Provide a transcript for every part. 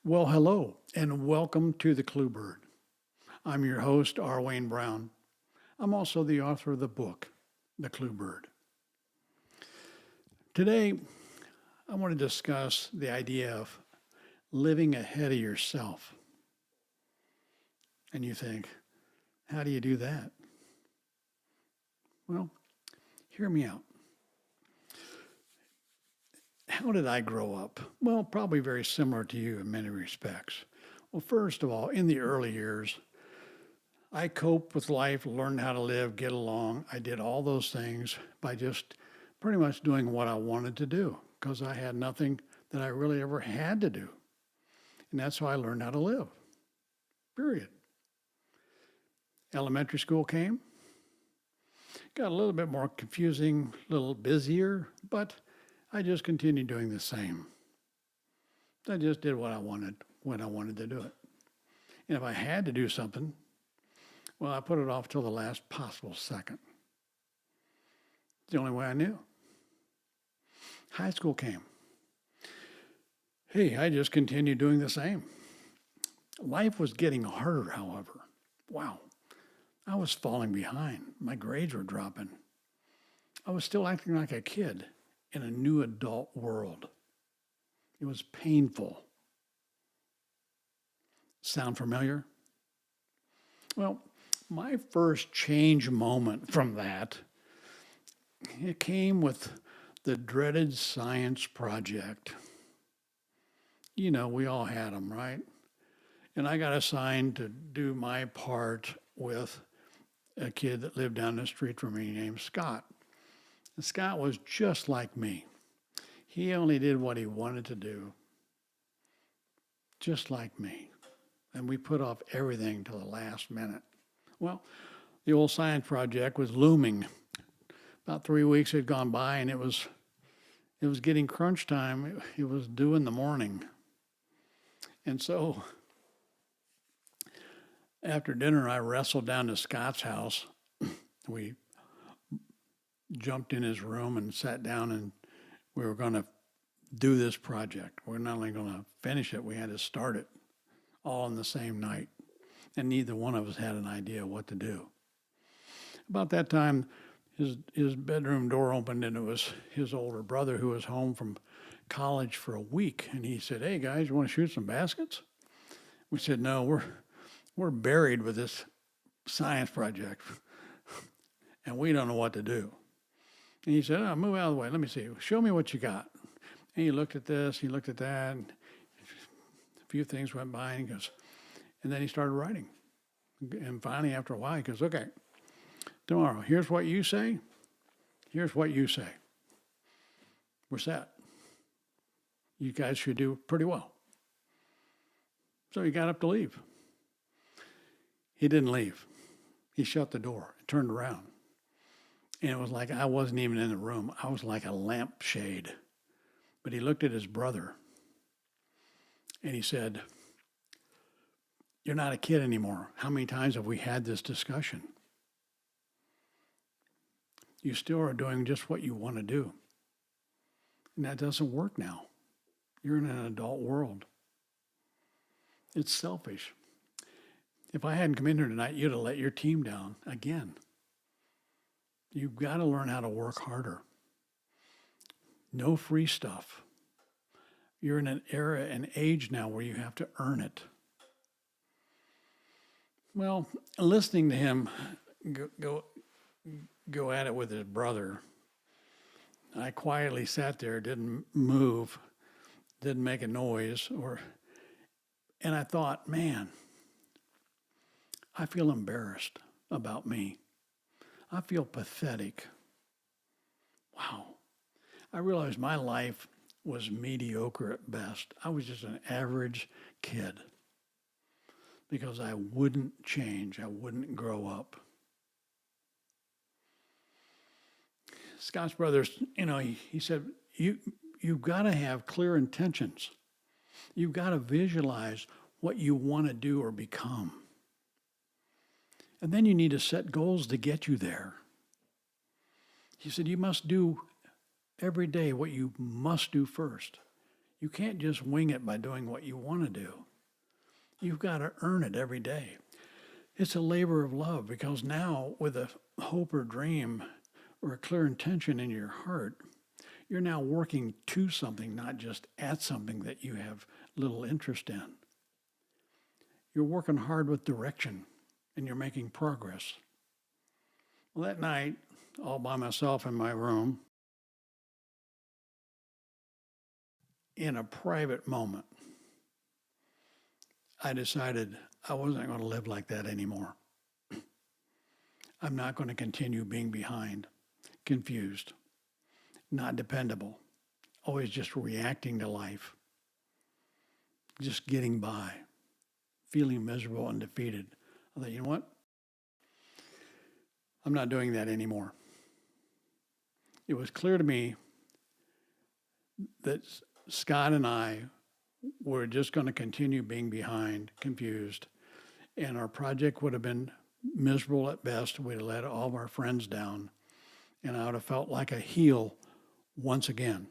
Well, hello, and welcome to the Clue Bird. I'm your host, R. Wayne Brown. I'm also the author of the book, The Clue Bird. Today, I want to discuss the idea of living ahead of yourself. And you think, how do you do that? Well, hear me out. How did I grow up? Well, probably very similar to you in many respects. Well, first of all, in the early years, I coped with life, learned how to live, get along. I did all those things by just pretty much doing what I wanted to do because I had nothing that I really ever had to do. And that's how I learned how to live, period. Elementary school came, got a little bit more confusing, a little busier, but I just continued doing the same. I just did what I wanted when I wanted to do it. And if I had to do something, well, I put it off till the last possible second. It's the only way I knew. High school came. Hey, I just continued doing the same. Life was getting harder, however. Wow. I was falling behind. My grades were dropping. I was still acting like a kid in a new adult world. It was painful. Sound familiar? Well, my first change moment from that, it came with the dreaded science project. You know, we all had them, right? And I got assigned to do my part with a kid that lived down the street from me named Scott. And Scott was just like me. He only did what he wanted to do, just like me. And we put off everything till the last minute. Well, the old science project was looming. About 3 weeks had gone by, and it was getting crunch time. It was due in the morning. And so after dinner, I wrestled down to Scott's house. We jumped in his room and sat down, and we were going to do this project. We're not only going to finish it, we had to start it all in the same night. And neither one of us had an idea what to do. About that time, his bedroom door opened, and it was his older brother who was home from college for a week. And he said, "Hey, guys, you want to shoot some baskets?" We said, "No, we're buried with this science project, and we don't know what to do." And he said, "Oh, move out of the way. Let me see. Show me what you got." And he looked at this, he looked at that, and a few things went by, and he goes, and then he started writing. And finally, after a while, he goes, "Okay, tomorrow, here's what you say. Here's what you say. We're set. You guys should do pretty well." So he got up to leave. He didn't leave. He shut the door and turned around. And it was like I wasn't even in the room. I was like a lampshade. But he looked at his brother and he said, "You're not a kid anymore. How many times have we had this discussion? You still are doing just what you want to do. And that doesn't work now. You're in an adult world. It's selfish. If I hadn't come in here tonight, you'd have let your team down again. You've got to learn how to work harder. No free stuff. You're in an era and age now where you have to earn it." Well, listening to him go at it with his brother, I quietly sat there, didn't move, didn't make a noise, and I thought, man, I feel embarrassed about me. I feel pathetic. Wow. I realized my life was mediocre at best. I was just an average kid because I wouldn't change. I wouldn't grow up. Scott's brothers, he said, you've got to have clear intentions. You've got to visualize what you want to do or become. And then you need to set goals to get you there. He said, you must do every day what you must do first. You can't just wing it by doing what you want to do. You've got to earn it every day. It's a labor of love because now, with a hope or dream or a clear intention in your heart, you're now working to something, not just at something that you have little interest in. You're working hard with direction and you're making progress. Well, that night, all by myself in my room, in a private moment, I decided I wasn't going to live like that anymore. I'm not going to continue being behind, confused, not dependable, always just reacting to life, just getting by, feeling miserable and defeated. I thought, you know what? I'm not doing that anymore. It was clear to me that Scott and I were just going to continue being behind, confused, and our project would have been miserable at best. We'd have let all of our friends down, and I would have felt like a heel once again.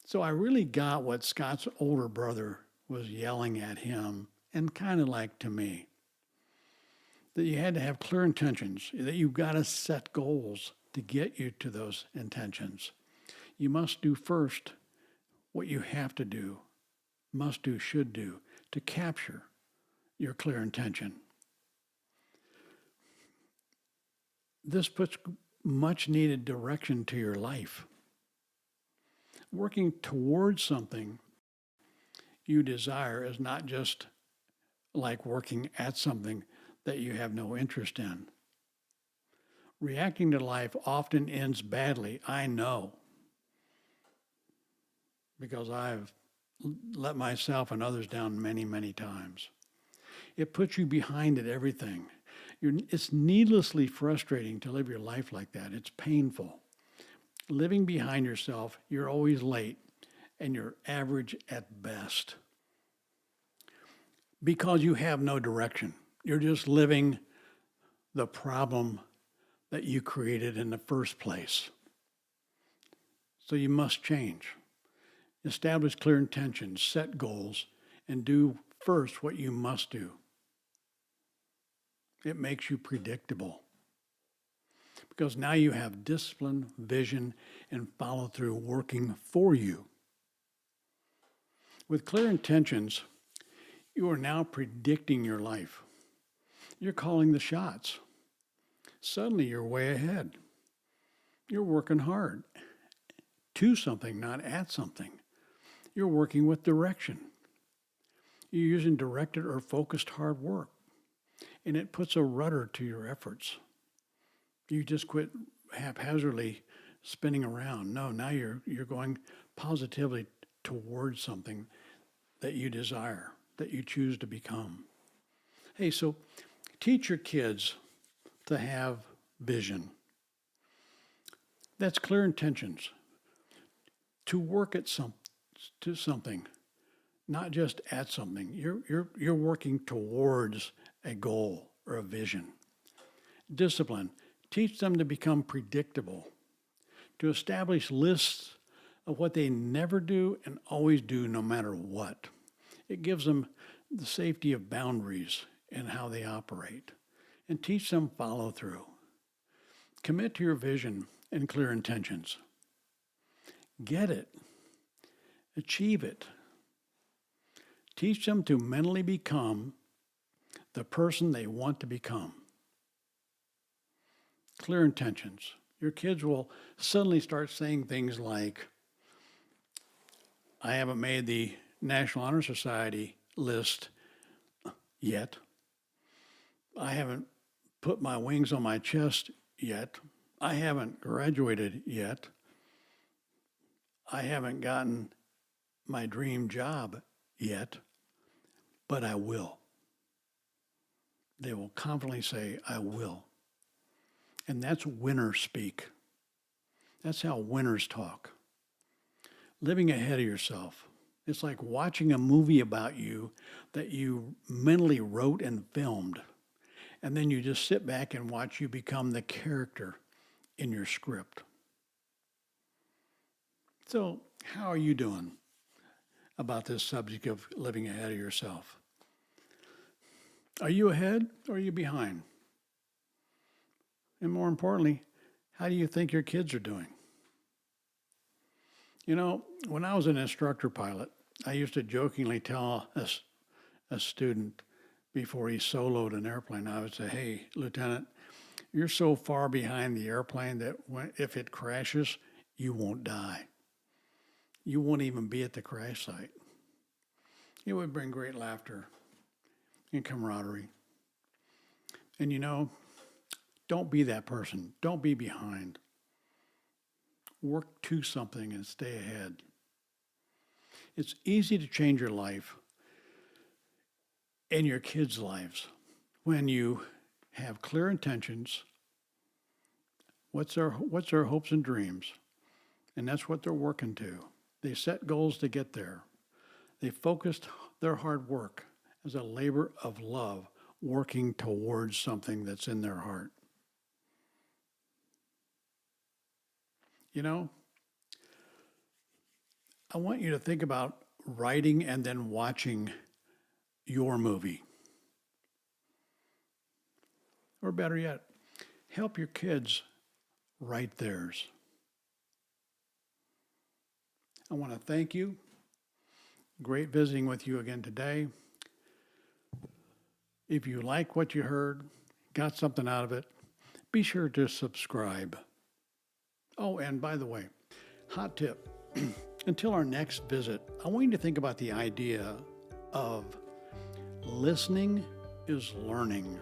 So I really got what Scott's older brother was yelling at him and kind of like to me. That you had to have clear intentions, that you've got to set goals to get you to those intentions. You must do first what you have to do, must do, should do to capture your clear intention. This puts much needed direction to your life. Working towards something you desire is not just like working at something that you have no interest in. Reacting to life often ends badly, I know, because I've let myself and others down many, many times. It puts you behind at everything. It's needlessly frustrating to live your life like that. It's painful. Living behind yourself, you're always late, and you're average at best. Because you have no direction. You're just living the problem that you created in the first place. So you must change. Establish clear intentions, set goals, and do first what you must do. It makes you predictable. Because now you have discipline, vision, and follow through working for you. With clear intentions, you are now predicting your life. You're calling the shots. Suddenly you're way ahead. You're working hard to something, not at something. You're working with direction. You're using directed or focused hard work, and it puts a rudder to your efforts. You just quit haphazardly spinning around. No, now you're going positively towards something that you desire, that you choose to become. Hey, so teach your kids to have vision. That's clear intentions. To work at something, not just at something. You're working towards a goal or a vision. Discipline. Teach them to become predictable. To establish lists of what they never do and always do no matter what. It gives them the safety of boundaries and how they operate. And teach them follow through. Commit to your vision and clear intentions. Get it. Achieve it. Teach them to mentally become the person they want to become. Clear intentions. Your kids will suddenly start saying things like, I haven't made the National Honor Society list yet. I haven't put my wings on my chest yet. I haven't graduated yet. I haven't gotten my dream job yet, but I will. They will confidently say, I will. And that's winner speak. That's how winners talk. Living ahead of yourself. It's like watching a movie about you that you mentally wrote and filmed. And then you just sit back and watch you become the character in your script. So, how are you doing about this subject of living ahead of yourself? Are you ahead or are you behind? And more importantly, how do you think your kids are doing? You know, when I was an instructor pilot, I used to jokingly tell a student before he soloed an airplane, I would say, "Hey, Lieutenant, you're so far behind the airplane that if it crashes, you won't die. You won't even be at the crash site." It would bring great laughter and camaraderie. And you know, don't be that person. Don't be behind. Work to something and stay ahead. It's easy to change your life and your kids' lives when you have clear intentions. What's their hopes and dreams? And that's what they're working to. They set goals to get there. They focused their hard work as a labor of love, working towards something that's in their heart. You know, I want you to think about writing and then watching your movie. Or better yet, help your kids write theirs. I want to thank you. Great visiting with you again today. If you like what you heard, got something out of it, be sure to subscribe. Oh, and by the way, hot tip. Until our next visit, I want you to think about the idea of listening is learning.